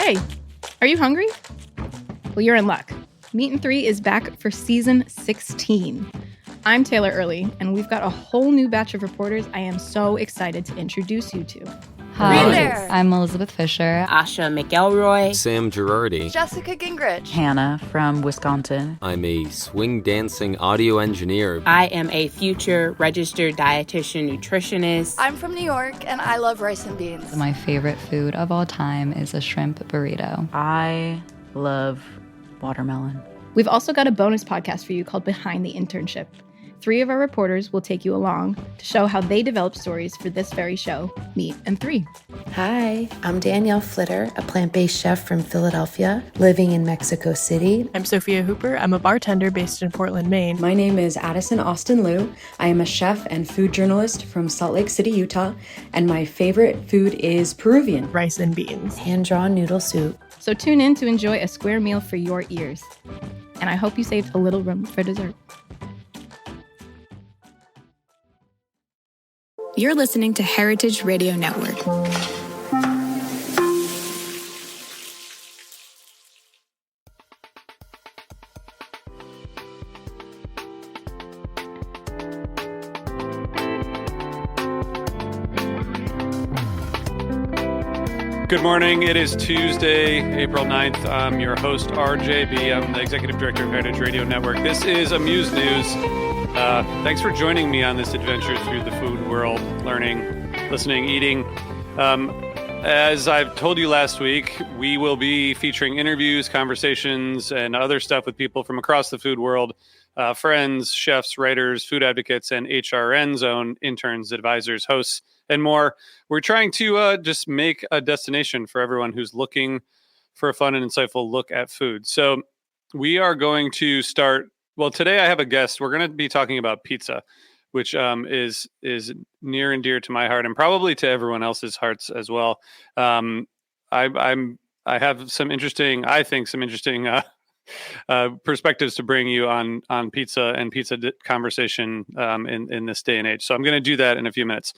Hey, are you hungry? Well, you're in luck. Meat and Three is back for season 16. I'm Taylor Early, and we've got a whole new batch of reporters I am so excited to introduce you to. Hi, there. I'm Elizabeth Fisher. Asha McElroy. Sam Girardi. Jessica Gingrich. Hannah from Wisconsin. I'm a swing dancing audio engineer. I am a future registered dietitian nutritionist. I'm from New York, and I love rice and beans. My favorite food of all time is a shrimp burrito. I love watermelon. We've also got a bonus podcast for you called Behind the Internship. 3 of our reporters will take you along to show how they developed stories for this very show, Meat and Three. Hi, I'm Danielle Flitter, a plant-based chef from Philadelphia, living in Mexico City. I'm Sophia Hooper. I'm a bartender based in Portland, Maine. My name is Addison Austin Liu. I am a chef and food journalist from Salt Lake City, Utah, and my favorite food is Peruvian. Rice and beans. Hand-drawn noodle soup. So tune in to enjoy a square meal for your ears. And I hope you saved a little room for dessert. You're listening to Heritage Radio Network. Good morning. It is Tuesday, April 9th. I'm your host, RJB. I'm the Executive Director of Heritage Radio Network. This is Amuse News. Thanks for joining me on this adventure through the food world, learning, listening, eating. As I've told you last week, we will be featuring interviews, conversations, and other stuff with people from across the food world, friends, chefs, writers, food advocates, and HRN Zone interns, advisors, hosts, and more. We're trying to just make a destination for everyone who's looking for a fun and insightful look at food. So we are going to start. Well, today I have a guest. We're going to be talking about pizza, which is near and dear to my heart, and probably to everyone else's hearts as well. I have some interesting perspectives to bring you on pizza and pizza conversation in this day and age. So I'm going to do that in a few minutes.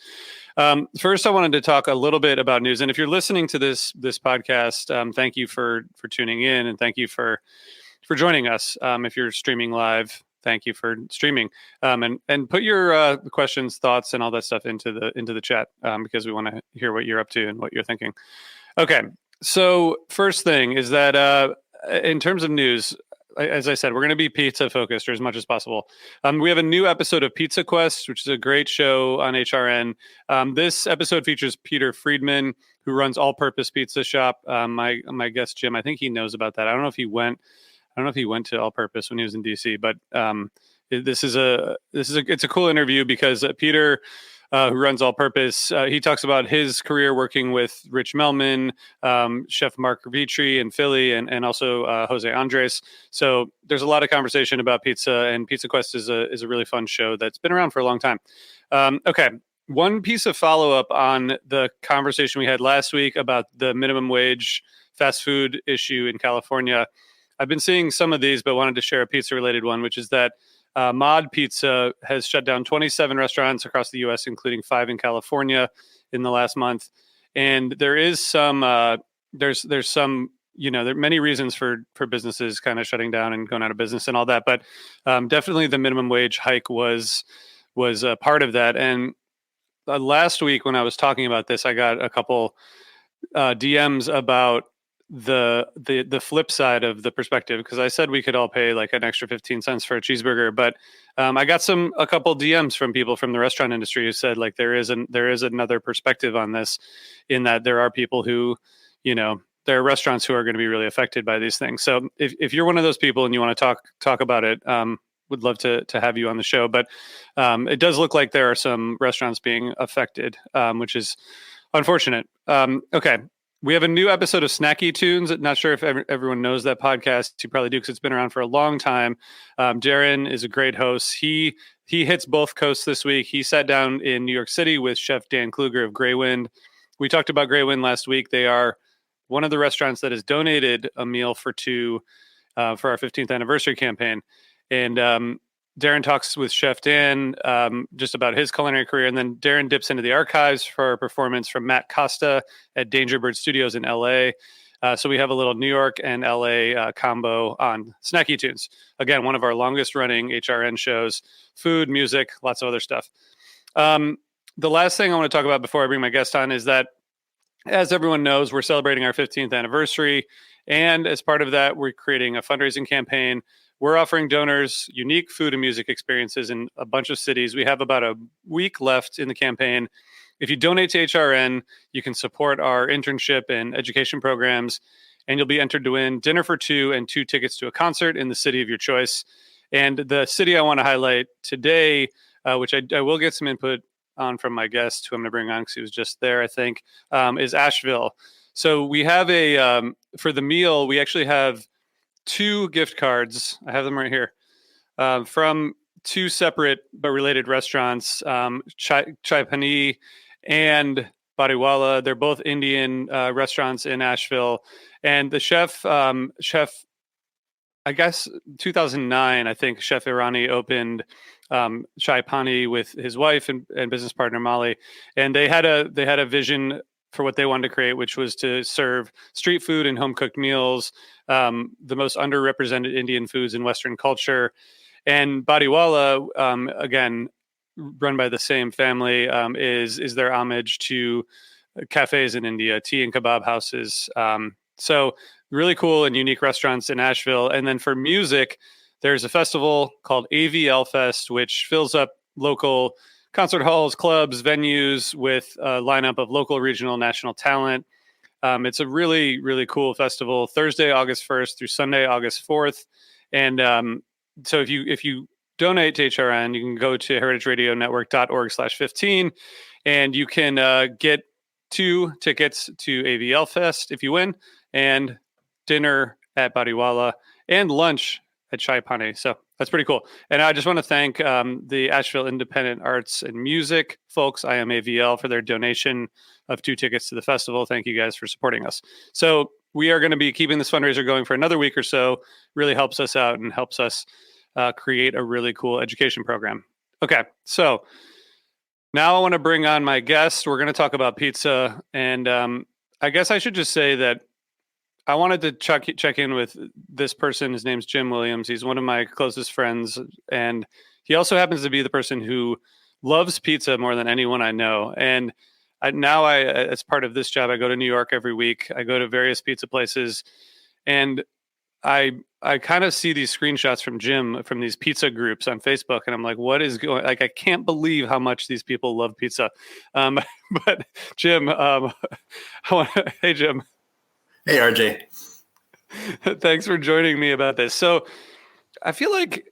First, I wanted to talk a little bit about news. And if you're listening to this podcast, thank you for tuning in, and thank you for joining us. If you're streaming live, thank you for streaming. And put your questions, thoughts, and all that stuff into the chat because we want to hear what you're up to and what you're thinking. Okay, so first thing is that in terms of news, as I said, we're going to be pizza focused or as much as possible. We have a new episode of Pizza Quest, which is a great show on HRN. This episode features Peter Friedman, who runs All Purpose Pizza Shop. My guest Jim, I think he knows about that. I don't know if he went to All Purpose when he was in DC, but it's a cool interview because Peter, who runs All Purpose, he talks about his career working with Rich Melman, Chef Mark Vitri in Philly, and also Jose Andres. So there's a lot of conversation about pizza, and Pizza Quest is a really fun show that's been around for a long time. Okay. One piece of follow-up on the conversation we had last week about the minimum wage fast food issue in California. I've been seeing some of these, but wanted to share a pizza-related one, which is that Mod Pizza has shut down 27 restaurants across the U.S., including 5 in California in the last month. And there is some, there are many reasons for businesses kind of shutting down and going out of business and all that. But definitely the minimum wage hike was a part of that. And last week when I was talking about this, I got a couple DMs about the flip side of the perspective, because I said we could all pay like an extra 15 cents for a cheeseburger, but I got a couple DMs from people from the restaurant industry who said like there is another perspective on this, in that there are people who, there are restaurants who are going to be really affected by these things. So if you're one of those people and you want to talk about it, would love to have you on the show. But it does look like there are some restaurants being affected, which is unfortunate. Okay. We have a new episode of Snacky Tunes. Not sure if everyone knows that podcast. You probably do because it's been around for a long time. Darren is a great host. He hits both coasts this week. He sat down in New York City with Chef Dan Kluger of Grey Wind. We talked about Grey Wind last week. They are one of the restaurants that has donated a meal for 2 for our 15th anniversary campaign. And Darren talks with Chef Dan just about his culinary career, and then Darren dips into the archives for a performance from Matt Costa at Dangerbird Studios in LA. So we have a little New York and LA combo on Snacky Tunes. Again, one of our longest running HRN shows, food, music, lots of other stuff. The last thing I want to talk about before I bring my guest on is that, as everyone knows, we're celebrating our 15th anniversary. And as part of that, we're creating a fundraising campaign. We're offering donors unique food and music experiences in a bunch of cities. We have about a week left in the campaign. If you donate to HRN, you can support our internship and education programs, and you'll be entered to win dinner for two and 2 tickets to a concert in the city of your choice. And the city I want to highlight today, which I will get some input on from my guest, who I'm going to bring on because he was just there, I think, is Asheville. So we have for the meal, we actually have 2 gift cards. I have them right here from 2 separate but related restaurants, Chai Pani and Badiwala. They're both Indian restaurants in Asheville. And the chef, I guess 2009, I think Chef Irani opened Chai Pani with his wife and business partner Molly, and they had a vision for what they wanted to create, which was to serve street food and home cooked meals, the most underrepresented Indian foods in Western culture. And Badiwala, again, run by the same family, is their homage to cafes in India, tea and kebab houses. So really cool and unique restaurants in Asheville. And then for music, there's a festival called AVL Fest, which fills up local concert halls, clubs, venues with a lineup of local, regional, national talent. It's a really, really cool festival, Thursday, August 1st through Sunday, August 4th. And so if you donate to HRN, you can go to heritageradionetwork.org/15, and you can get 2 tickets to AVL Fest if you win, and dinner at Badiwala, and lunch at Chai Pani. So that's pretty cool. And I just want to thank the Asheville Independent Arts and Music folks, IMAVL, for their donation of 2 tickets to the festival. Thank you guys for supporting us. So we are going to be keeping this fundraiser going for another week or so. Really helps us out and helps us create a really cool education program. Okay, so now I want to bring on my guest. We're going to talk about pizza. And I guess I should just say that I wanted to check in with this person. His name's Jim Williams. He's one of my closest friends. And he also happens to be the person who loves pizza more than anyone I know. And now, as part of this job, I go to New York every week. I go to various pizza places. And I kind of see these screenshots from Jim from these pizza groups on Facebook, and I'm like, what is going? Like, I can't believe how much these people love pizza. But Jim, hey Jim. Hey RJ. Thanks for joining me about this. So I feel like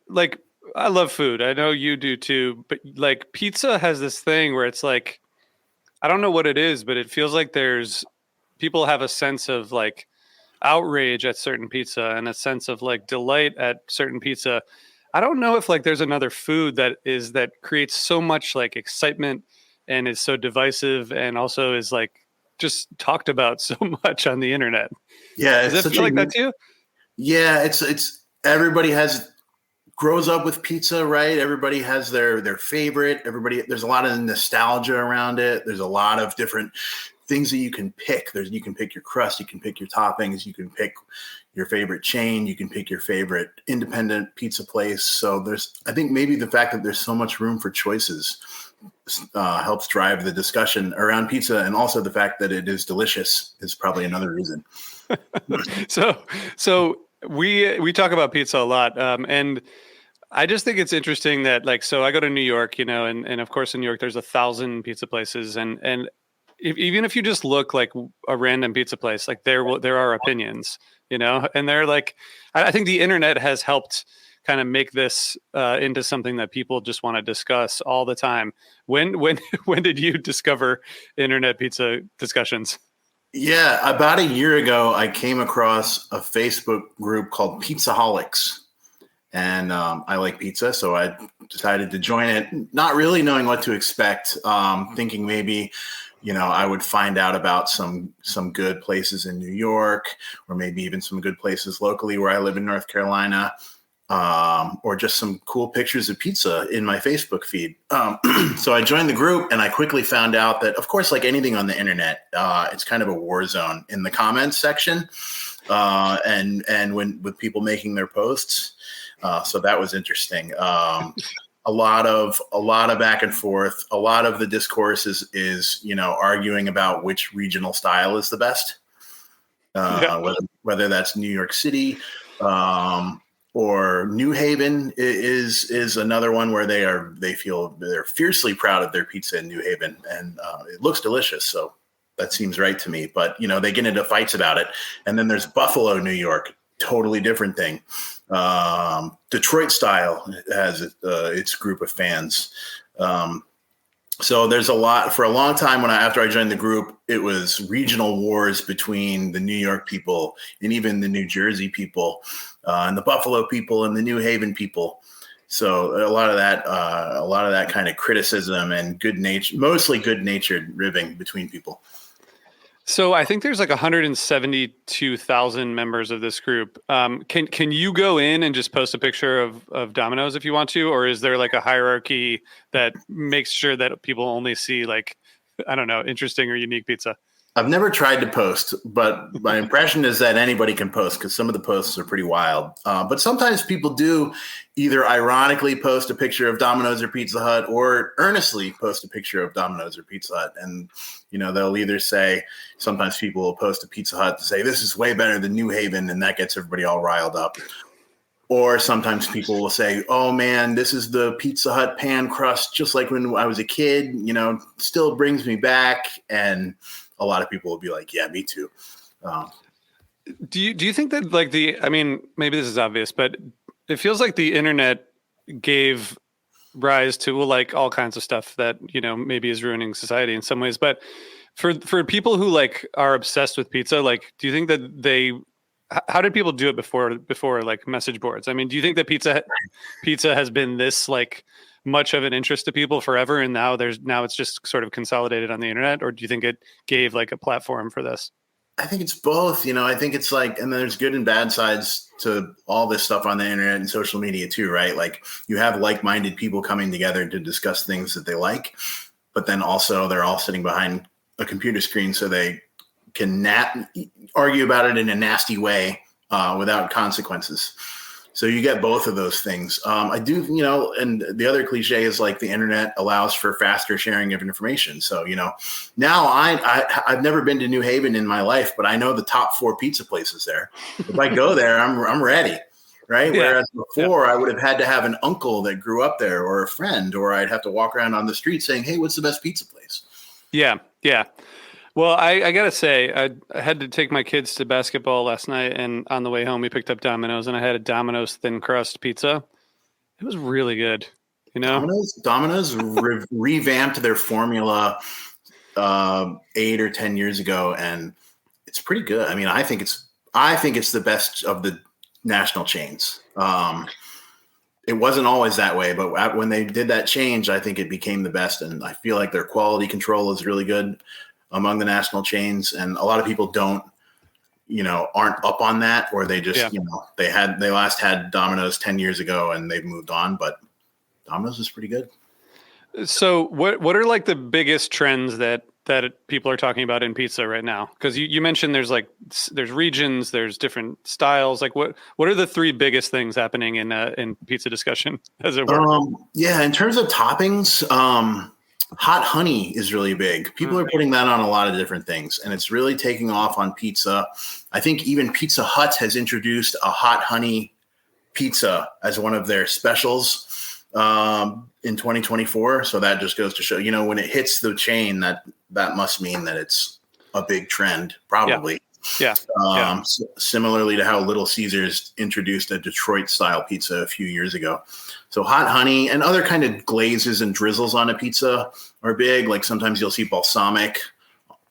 I love food. I know you do too, but like pizza has this thing where it's like, I don't know what it is, but it feels like people have a sense of like outrage at certain pizza and a sense of like delight at certain pizza. I don't know if like there's another food that creates so much like excitement and is so divisive and also is like just talked about so much on the internet. Yeah. Does it feel like that too? Yeah. It's everybody grows up with pizza, right? Everybody has their favorite. There's a lot of nostalgia around it. There's a lot of different things that you can pick. You can pick your crust, you can pick your toppings, you can pick your favorite chain, you can pick your favorite independent pizza place. So I think maybe the fact that there's so much room for choices helps drive the discussion around pizza, and also the fact that it is delicious is probably another reason. So we talk about pizza a lot, and I just think it's interesting that so I go to New York, and of course in New York there's 1,000 pizza places, and even if you just look like a random pizza place, like there are opinions, and they're like, I think the internet has helped kind of make this into something that people just want to discuss all the time. When did you discover internet pizza discussions? Yeah, about a year ago, I came across a Facebook group called Pizzaholics, and I like pizza, so I decided to join it, not really knowing what to expect, thinking maybe I would find out about some good places in New York, or maybe even some good places locally where I live in North Carolina. or just some cool pictures of pizza in my Facebook feed. So I joined the group, and I quickly found out that, of course, like anything on the internet, it's kind of a war zone in the comments section, and with people making their posts. So that was interesting. A lot of back and forth. A lot of the discourse is arguing about which regional style is the best. Whether that's New York City, or New Haven is another one where they feel they're fiercely proud of their pizza in New Haven, and it looks delicious. So that seems right to me. But they get into fights about it. And then there's Buffalo, New York, totally different thing. Detroit style has its group of fans. So there's a lot. For a long time, after I joined the group, it was regional wars between the New York people and even the New Jersey people, and the Buffalo people and the New Haven people. So a lot of that kind of criticism and mostly good-natured ribbing between people. So I think there's like 172,000 members of this group. Can you go in and just post a picture of Domino's if you want to, or is there like a hierarchy that makes sure that people only see like, I don't know, interesting or unique pizza? I've never tried to post, but my impression is that anybody can post because some of the posts are pretty wild. But sometimes people do either ironically post a picture of Domino's or Pizza Hut, or earnestly post a picture of Domino's or Pizza Hut. And, they'll either say, sometimes people will post a Pizza Hut to say, this is way better than New Haven, and that gets everybody all riled up. Or sometimes people will say, oh man, this is the Pizza Hut pan crust, just like when I was a kid, still brings me back. And a lot of people will be like, yeah, me too. Do you think that like maybe this is obvious, but it feels like the internet gave rise to like all kinds of stuff that, maybe is ruining society in some ways. But for people who like are obsessed with pizza, like, do you think that how did people do it before like message boards? I mean, do you think that pizza has been this like much of an interest to people forever, and now it's just sort of consolidated on the internet, or do you think it gave like a platform for this? I think it's both. I think it's like, and there's good and bad sides to all this stuff on the internet and social media too, right? Like you have like-minded people coming together to discuss things that they like, but then also they're all sitting behind a computer screen so they can argue about it in a nasty way without consequences. So you get both of those things. I do, and the other cliche is like the internet allows for faster sharing of information. So, now I've never been to New Haven in my life, but I know the top 4 pizza places there. If I go there, I'm ready, right? Yeah. Whereas before I would have had to have an uncle that grew up there or a friend, or I'd have to walk around on the street saying, hey, what's the best pizza place? Yeah. Yeah. Well, I got to say, I had to take my kids to basketball last night, and on the way home, we picked up Domino's, and I had a Domino's thin crust pizza. It was really good, Domino's revamped their formula 8 or 10 years ago, and it's pretty good. I mean, I think it's the best of the national chains. It wasn't always that way, but when they did that change, I think it became the best, and I feel like their quality control is really good among the national chains, and a lot of people aren't up on that, or they just, they last had Domino's 10 years ago and they've moved on, but Domino's is pretty good. So what are like the biggest trends that people are talking about in pizza right now? Because you mentioned there's regions, there's different styles. Like what are the 3 biggest things happening in pizza discussion, as it were? In terms of toppings, hot honey is really big. People are putting that on a lot of different things, and it's really taking off on pizza. I think even Pizza Hut has introduced a hot honey pizza as one of their specials in 2024. So that just goes to show, when it hits the chain, that must mean that it's a big trend, probably. Yeah. Similarly to how Little Caesars introduced a Detroit style pizza a few years ago. So hot honey and other kind of glazes and drizzles on a pizza are big. Like sometimes you'll see balsamic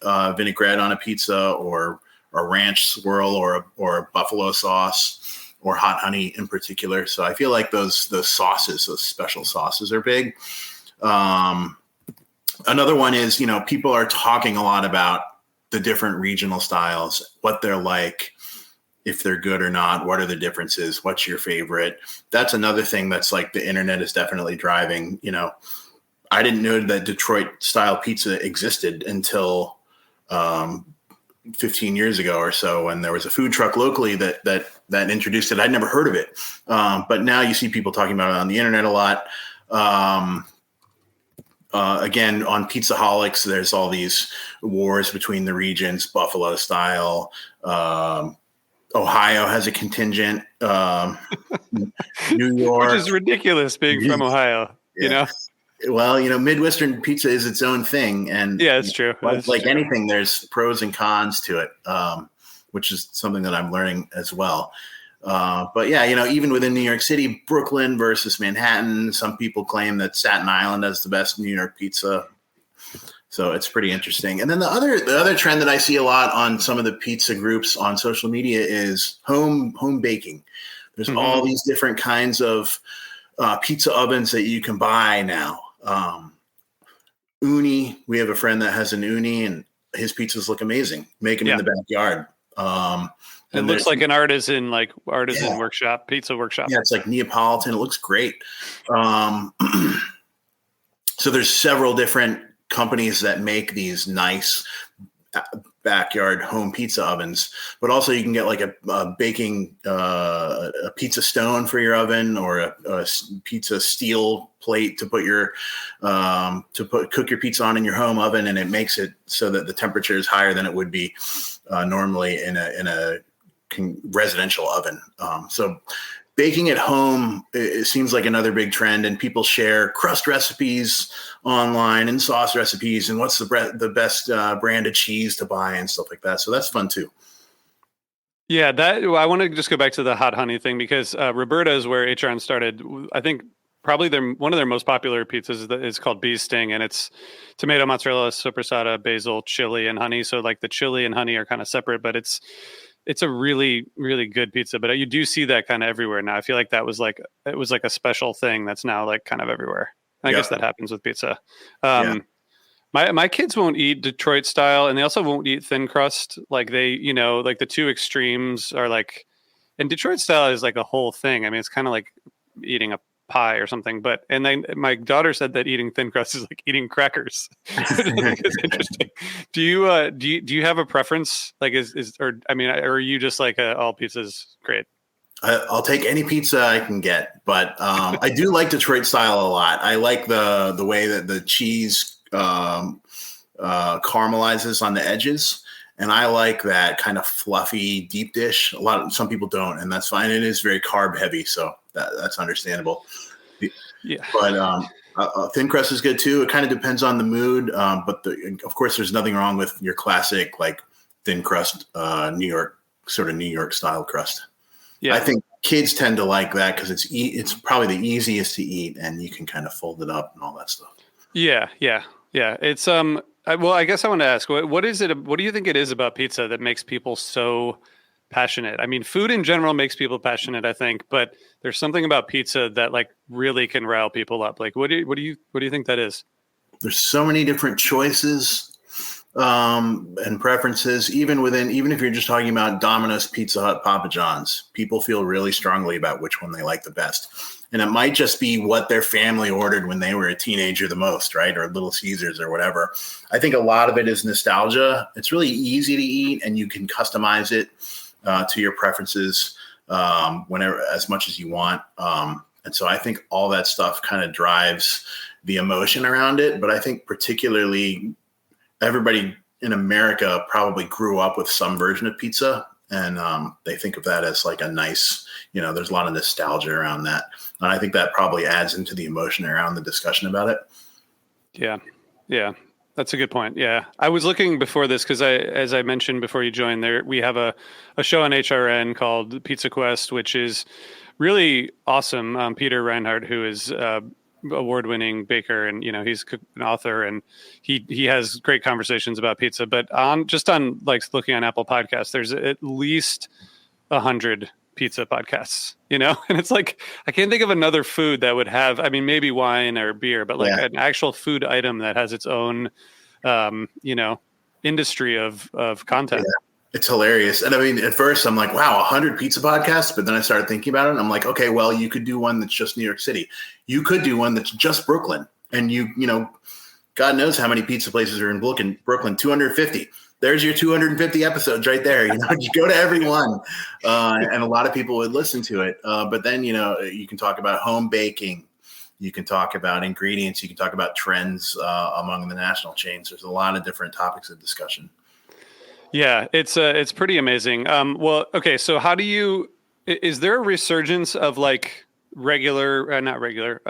vinaigrette on a pizza, or a ranch swirl, or a buffalo sauce, or hot honey in particular. So I feel like those special sauces are big. Another one is, people are talking a lot about the different regional styles, what they're like. if they're good or not. What are the differences? What's your favorite? That's another thing that's like the internet is definitely driving. I didn't know that Detroit style pizza existed until 15 years ago or so, when there was a food truck locally that introduced it. I'd never heard of it. But now you see people talking about it on the internet a lot. Again, on Pizzaholics, there's all these wars between the regions, Buffalo style. Ohio has a contingent. New York. Which is ridiculous being from Ohio, Well, Midwestern pizza is its own thing. And yeah, it's true. Like anything, there's pros and cons to it, which is something that I'm learning as well. But yeah, even within New York City, Brooklyn versus Manhattan, some people claim that Staten Island has the best New York pizza. So it's pretty interesting. And then the other trend that I see a lot on some of the pizza groups on social media is home baking. There's all these different kinds of pizza ovens that you can buy now. Uni, we have a friend that has an Uni, and his pizzas look amazing. Make them in the backyard. It looks like an artisan workshop, pizza workshop. Yeah, it's like Neapolitan. It looks great. So there's several different companies that make these nice backyard home pizza ovens, but also you can get like a baking a pizza stone for your oven, or a pizza steel plate to put your cook your pizza on in your home oven, and it makes it so that the temperature is higher than it would be normally in a residential oven. So baking at home, it seems like another big trend, and people share crust recipes online and sauce recipes and what's the best brand of cheese to buy and stuff like that. So that's fun too. Yeah, I want to just go back to the hot honey thing, because Roberta's, where HRN started, I think probably one of their most popular pizzas is called Bee Sting, and it's tomato, mozzarella, sopressata, basil, chili, and honey. So like the chili and honey are kind of separate, but it's a really, really good pizza. But you do see that kind of everywhere now. I feel like it was like a special thing that's now like kind of everywhere. I guess that happens with pizza. My kids won't eat Detroit style, and they also won't eat thin crust. Like they, like the two extremes are like, and Detroit style is like a whole thing. I mean, it's kind of like eating a pie or something. And then my daughter said that eating thin crust is like eating crackers. It's interesting. Do you have a preference? Like or are you just like all pizzas great? I'll take any pizza I can get, but I do like Detroit style a lot. I like the way that the cheese caramelizes on the edges, and I like that kind of fluffy deep dish. Some people don't, and that's fine. It is very carb heavy, so that's understandable. Yeah, but thin crust is good too. It kind of depends on the mood, but of course, there's nothing wrong with your classic like thin crust, New York style crust. Yeah, I think kids tend to like that because it's probably the easiest to eat, and you can kind of fold it up and all that stuff. Yeah. It's well, I guess I want to ask, what is it? What do you think it is about pizza that makes people so passionate? I mean, food in general makes people passionate, I think, but there's something about pizza that like really can rile people up. Like, what do you think that is? There's so many different choices and preferences, even if you're just talking about Domino's, Pizza Hut, Papa John's, people feel really strongly about which one they like the best. And it might just be what their family ordered when they were a teenager the most, right? Or Little Caesars or whatever. I think a lot of it is nostalgia. It's really easy to eat, and you can customize it to your preferences whenever, as much as you want. And so I think all that stuff kind of drives the emotion around it. But I think particularly everybody in America probably grew up with some version of pizza, and they think of that as like a nice, there's a lot of nostalgia around that. And I think that probably adds into the emotion around the discussion about it. Yeah. That's a good point. Yeah. I was looking before this because as I mentioned before you joined there, we have a show on HRN called Pizza Quest, which is really awesome. Peter Reinhardt, who is award-winning baker, and he's an author, and he has great conversations about pizza. But on like looking on Apple Podcasts, there's at least 100 pizza podcasts, and it's like I can't think of another food that would have, maybe wine or beer, but like an actual food item that has its own industry of content. It's hilarious. And I mean, at first I'm like, wow, 100 pizza podcasts. But then I started thinking about it and I'm like, okay, well, you could do one that's just New York City. You could do one that's just Brooklyn. And you know, God knows how many pizza places are in Brooklyn, 250. There's your 250 episodes right there. You know, you go to every one. And a lot of people would listen to it. But then, you know, you can talk about home baking. You can talk about ingredients. You can talk about trends among the national chains. There's a lot of different topics of discussion. Yeah, it's pretty amazing. Well, okay, so is there a resurgence of like regular, not regular,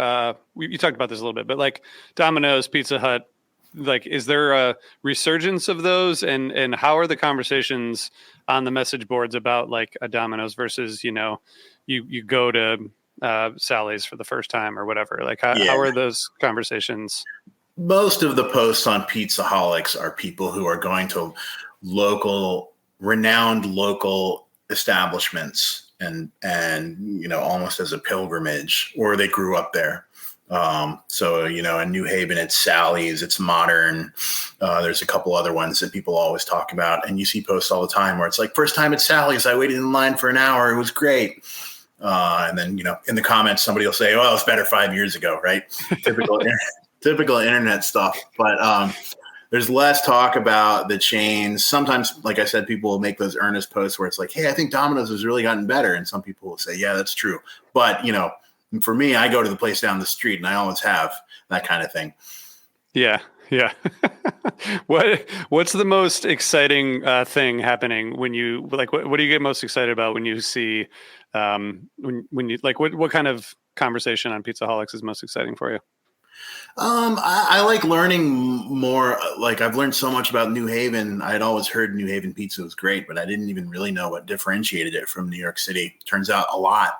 you talked about this a little bit, but like Domino's, Pizza Hut, like, is there a resurgence of those? And how are the conversations on the message boards about like a Domino's versus, you know, you go to Sally's for the first time or whatever? Like, how are those conversations? Most of the posts on Pizzaholics are people who are going to renowned local establishments and you know, almost as a pilgrimage, or they grew up there. So, you know, in New Haven, it's Sally's, it's Modern. There's a couple other ones that people always talk about. And you see posts all the time where it's like, first time at Sally's, I waited in line for an hour. It was great. And then, you know, in the comments, somebody will say, well, it was better 5 years ago, right? Typical internet stuff. But there's less talk about the chains. Sometimes, like I said, people will make those earnest posts where it's like, hey, I think Domino's has really gotten better. And some people will say, yeah, that's true. But, you know, for me, I go to the place down the street and I always have that kind of thing. Yeah. Yeah. What's the most exciting thing happening when you like, what do you get most excited about when you see, when you like, what kind of conversation on Pizzaholics is most exciting for you? I like learning more. Like, I've learned so much about New Haven. I had always heard New Haven pizza was great, but I didn't even really know what differentiated it from New York City. Turns out a lot.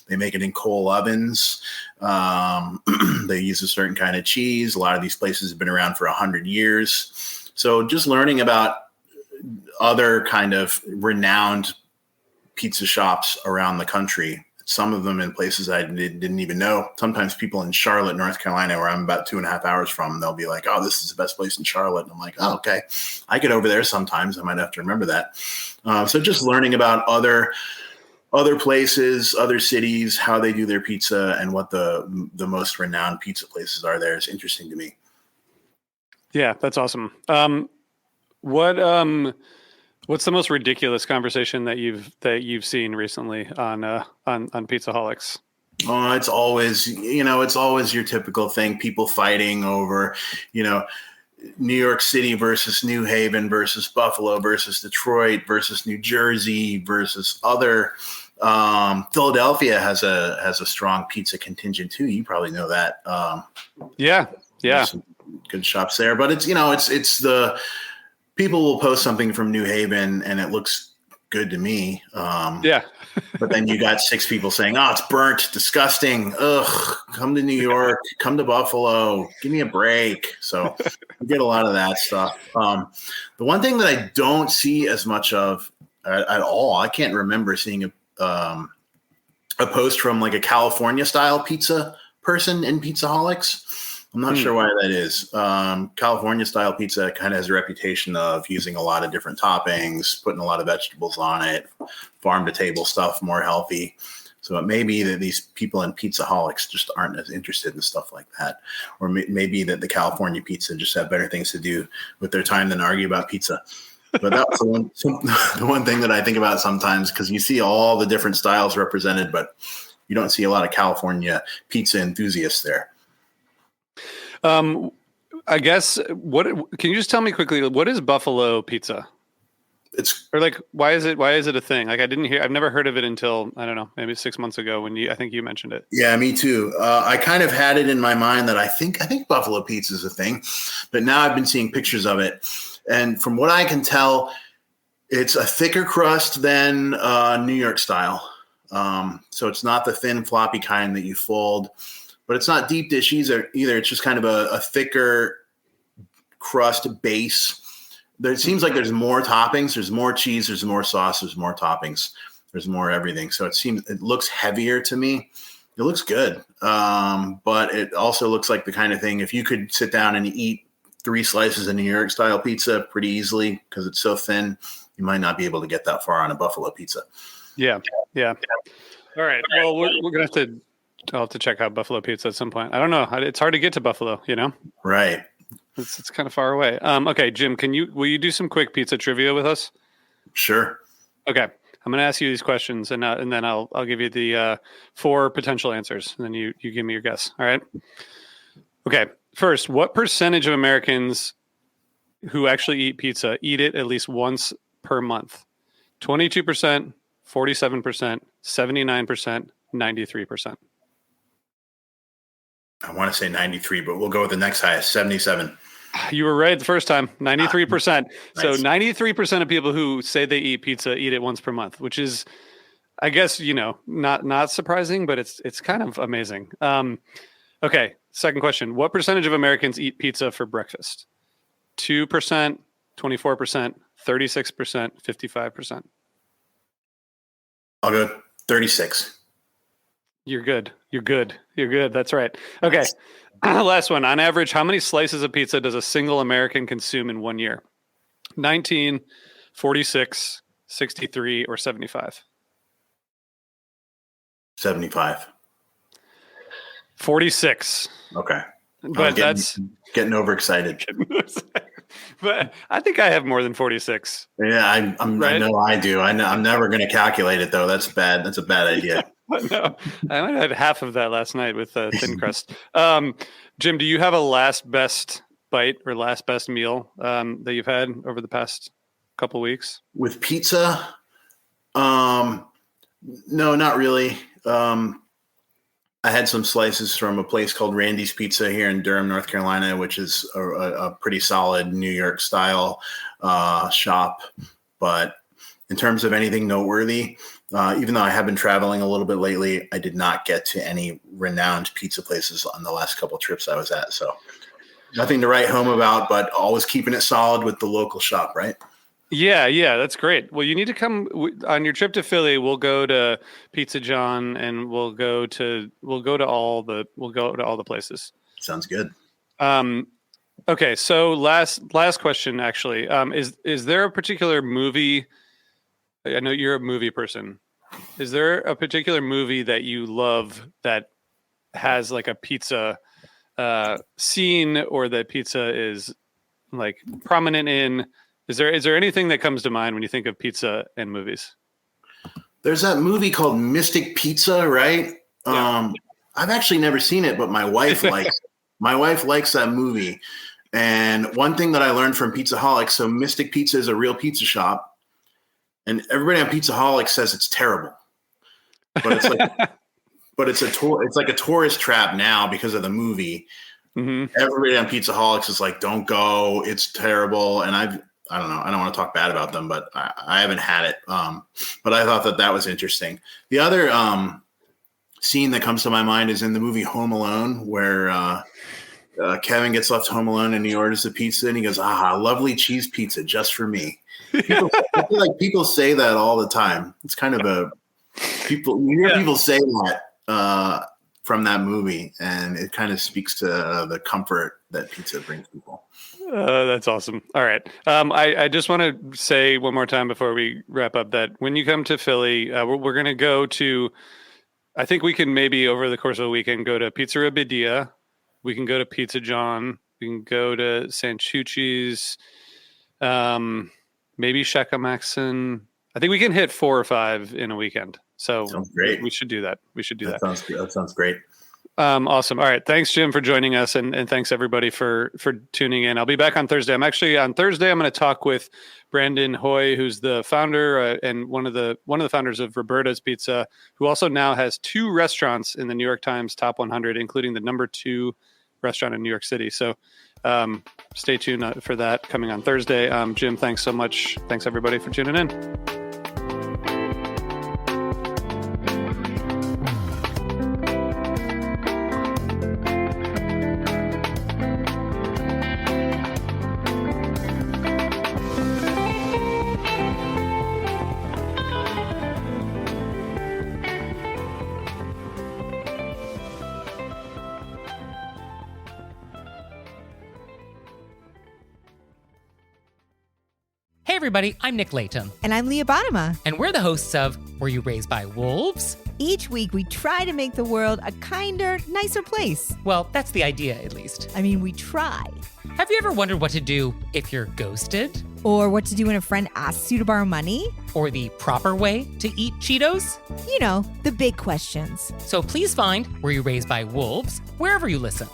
They make it in coal ovens. They use a certain kind of cheese. A lot of these places have been around for 100 years. So just learning about other kind of renowned pizza shops around the country. Some of them in places I didn't even know. Sometimes people in Charlotte, North Carolina, where I'm about 2.5 hours from, they'll be like, oh, this is the best place in Charlotte. And I'm like, oh, okay. I get over there sometimes. I might have to remember that. So just learning about other places, other cities, how they do their pizza, and what the most renowned pizza places are there is interesting to me. Yeah, that's awesome. What's the most ridiculous conversation that you've seen recently on Pizzaholics? Oh, it's always your typical thing. People fighting over, you know, New York City versus New Haven versus Buffalo versus Detroit versus New Jersey versus other. Philadelphia has a strong pizza contingent too. You probably know that. Yeah. Some good shops there, but it's the. People will post something from New Haven and it looks good to me. Yeah. But then you got 6 people saying, oh, it's burnt, disgusting. Ugh, come to New York, come to Buffalo, give me a break. So we get a lot of that stuff. The one thing that I don't see as much of at all, I can't remember seeing a post from like a California style pizza person in Pizzaholics. I'm not sure why that is. California style pizza kind of has a reputation of using a lot of different toppings, putting a lot of vegetables on it, farm to table stuff, more healthy. So it may be that these people in Pizzaholics just aren't as interested in stuff like that. Or maybe that the California pizza just have better things to do with their time than argue about pizza. But that's the one thing that I think about sometimes, because you see all the different styles represented, but you don't see a lot of California pizza enthusiasts there. I guess can you just tell me quickly, what is Buffalo pizza? Why is it a thing? Like, I've never heard of it until, I don't know, maybe 6 months ago when I think you mentioned it. Yeah, me too. I kind of had it in my mind that I think Buffalo pizza is a thing, but now I've been seeing pictures of it. And from what I can tell, it's a thicker crust than New York style. So it's not the thin floppy kind that you fold. But it's not deep dish either. It's just kind of a thicker crust base. It seems like there's more toppings. There's more cheese. There's more sauce. There's more toppings. There's more everything. So it looks heavier to me. It looks good. But it also looks like the kind of thing, if you could sit down and eat 3 slices of New York style pizza pretty easily because it's so thin. You might not be able to get that far on a buffalo pizza. Yeah. All right. Well, we're gonna I'll have to check out buffalo pizza at some point. I don't know. It's hard to get to Buffalo, Right. It's kind of far away. Okay, Jim, will you do some quick pizza trivia with us? Sure. Okay. I'm going to ask you these questions, and then I'll give you the 4 potential answers, and then you give me your guess. All right. Okay. First, what percentage of Americans who actually eat pizza eat it at least once per month? 22%, 47%, 79%, 93%. I want to say 93, but we'll go with the next highest, 77. You were right the first time, 93%. Nice. So 93% of people who say they eat pizza eat it once per month, which is, I guess, not surprising, but it's kind of amazing. Okay, second question. What percentage of Americans eat pizza for breakfast? 2%, 24%, 36%, 55%. I'll go 36. You're good. That's right. Okay. Last one. On average, how many slices of pizza does a single American consume in 1 year? 19, 46, 63, or 75? 75. 46. Okay. But that's getting overexcited. But I think I have more than 46. Yeah, Right? I know I do. I'm never going to calculate it, though. That's bad. That's a bad idea. No, I might have had half of that last night with thin crust. Jim, do you have a last best bite or last best meal that you've had over the past couple weeks? With pizza? No, not really. I had some slices from a place called Randy's Pizza here in Durham, North Carolina, which is a pretty solid New York style shop. But in terms of anything noteworthy, even though I have been traveling a little bit lately, I did not get to any renowned pizza places on the last couple trips I was at. So nothing to write home about, but always keeping it solid with the local shop, right? Yeah, that's great. Well, you need to come on your trip to Philly. We'll go to Pizza John, and we'll go to all the places. Sounds good. Okay, so last question actually. Is there a particular movie? I know you're a movie person. Is there a particular movie that you love that has like a pizza scene, or that pizza is like prominent in? Is there anything that comes to mind when you think of pizza and movies? There's that movie called Mystic Pizza, right? Yeah. I've actually never seen it, but my wife likes that movie. And one thing that I learned from Pizzaholic, so Mystic Pizza is a real pizza shop, and everybody on Pizzaholic says it's terrible. But it's like it's like a tourist trap now because of the movie. Mm-hmm. Everybody on Pizzaholics is like, don't go, it's terrible. And I don't know. I don't want to talk bad about them, but I haven't had it. But I thought that was interesting. The other scene that comes to my mind is in the movie Home Alone, where Kevin gets left home alone and he orders a pizza and he goes, lovely cheese pizza just for me. I feel like people say that all the time. It's kind of you hear people say that from that movie, and it kind of speaks to the comfort that pizza brings people. That's awesome. All right. I just want to say one more time before we wrap up that when you come to Philly, we're going to go to, I think we can maybe over the course of a weekend go to Pizzeria Badia. We can go to Pizza John. We can go to Sanchucci's, maybe Shekamaxon. I think we can hit 4 or 5 in a weekend. So sounds great. We should do that. That sounds great. Awesome. All right. Thanks, Jim, for joining us. And thanks everybody for tuning in. I'll be back on Thursday. On Thursday, I'm going to talk with Brandon Hoy, who's the founder and one of the founders of Roberta's Pizza, who also now has 2 restaurants in the New York Times Top 100, including the number 2 restaurant in New York City. So stay tuned for that coming on Thursday. Jim, thanks so much. Thanks everybody for tuning in. everybody, I'm Nick Layton. And I'm Leah Bottima. And we're the hosts of Were You Raised by Wolves? Each week, we try to make the world a kinder, nicer place. Well, that's the idea, at least. I mean, we try. Have you ever wondered what to do if you're ghosted? Or what to do when a friend asks you to borrow money? Or the proper way to eat Cheetos? You know, the big questions. So please find Were You Raised by Wolves wherever you listen.